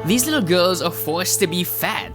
These little girls are forced to be fat.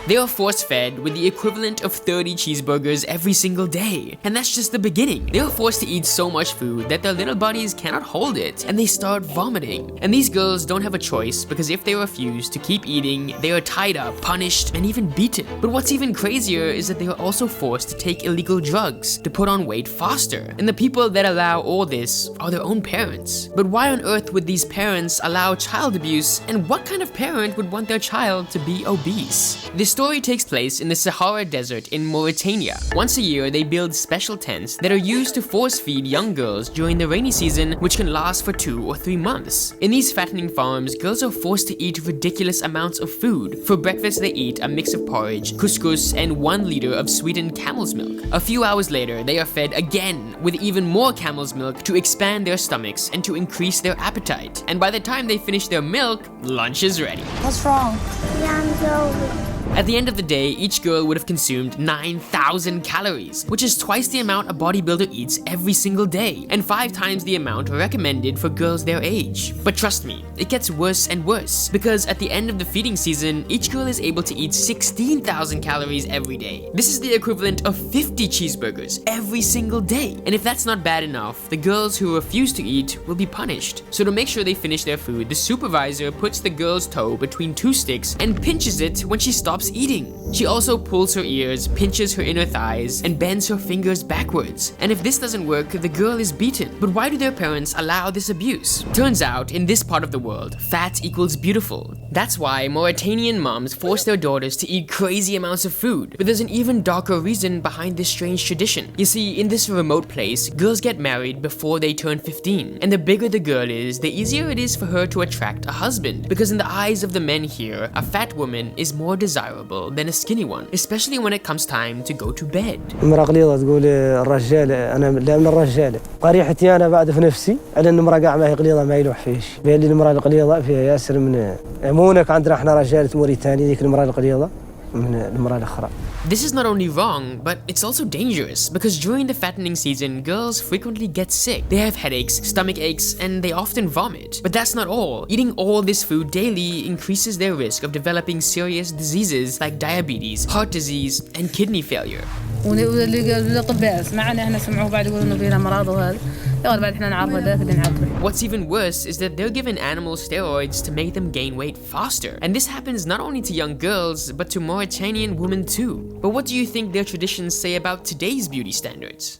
They are force-fed with the equivalent of 30 cheeseburgers every single day. And that's just the beginning. They are forced to eat so much food that their little bodies cannot hold it, and they start vomiting. And these girls don't have a choice, because if they refuse to keep eating, they are tied up, punished, and even beaten. But what's even crazier is that they are also forced to take illegal drugs to put on weight faster. And the people that allow all this are their own parents. But why on earth would these parents allow child abuse, and what kind of parent would want their child to be obese? This story takes place in the Sahara Desert in Mauritania. Once a year, they build special tents that are used to force-feed young girls during the rainy season, which can last for 2 or 3 months. In these fattening farms, girls are forced to eat ridiculous amounts of food. For breakfast, they eat a mix of porridge, couscous, and 1 liter of sweetened camel's milk. A few hours later, they are fed again with even more camel's milk to expand their stomachs and to increase their appetite. And by the time they finish their milk, lunch is ready. What's wrong? At the end of the day, each girl would have consumed 9,000 calories, which is twice the amount a bodybuilder eats every single day, and 5 times the amount recommended for girls their age. But trust me, it gets worse and worse, because at the end of the feeding season, each girl is able to eat 16,000 calories every day. This is the equivalent of 50 cheeseburgers every single day. And if that's not bad enough, the girls who refuse to eat will be punished. So to make sure they finish their food, the supervisor puts the girl's toe between 2 sticks and pinches it when she stops eating. She also pulls her ears, pinches her inner thighs, and bends her fingers backwards. And if this doesn't work, the girl is beaten. But why do their parents allow this abuse? Turns out, in this part of the world, fat equals beautiful. That's why Mauritanian moms force their daughters to eat crazy amounts of food. But there's an even darker reason behind this strange tradition. You see, in this remote place, girls get married before they turn 15. And the bigger the girl is, the easier it is for her to attract a husband. Because in the eyes of the men here, a fat woman is more desirable than a skinny one, especially when it comes time to go to bed. المرأة قليلة تقول الرجال أنا لا من الرجال قريحتي أنا بعد في نفسي على المرأة قاع ما هي قليلة ما يلوح فيش بين المرأة القليلة فيها ياسر من عمونك عندنا احنا رجال موريتاني ذيك المرأة القليلة من المرأة الأخرى. This is not only wrong, but it's also dangerous, because during the fattening season, girls frequently get sick. They have headaches, stomach aches, and they often vomit. But that's not all. Eating all this food daily increases their risk of developing serious diseases like diabetes, heart disease, and kidney failure. والأطباء سمعنا احنا سمعوه بعد يقولوا انه فينا مرض وهذا يقول بعد احنا نعرضه ذاك نعرضه. What's even worse is that they're given animal steroids to make them gain weight faster. And this happens not only to young girls, but to Mauritanian women too. But what do you think their traditions say about today's beauty standards?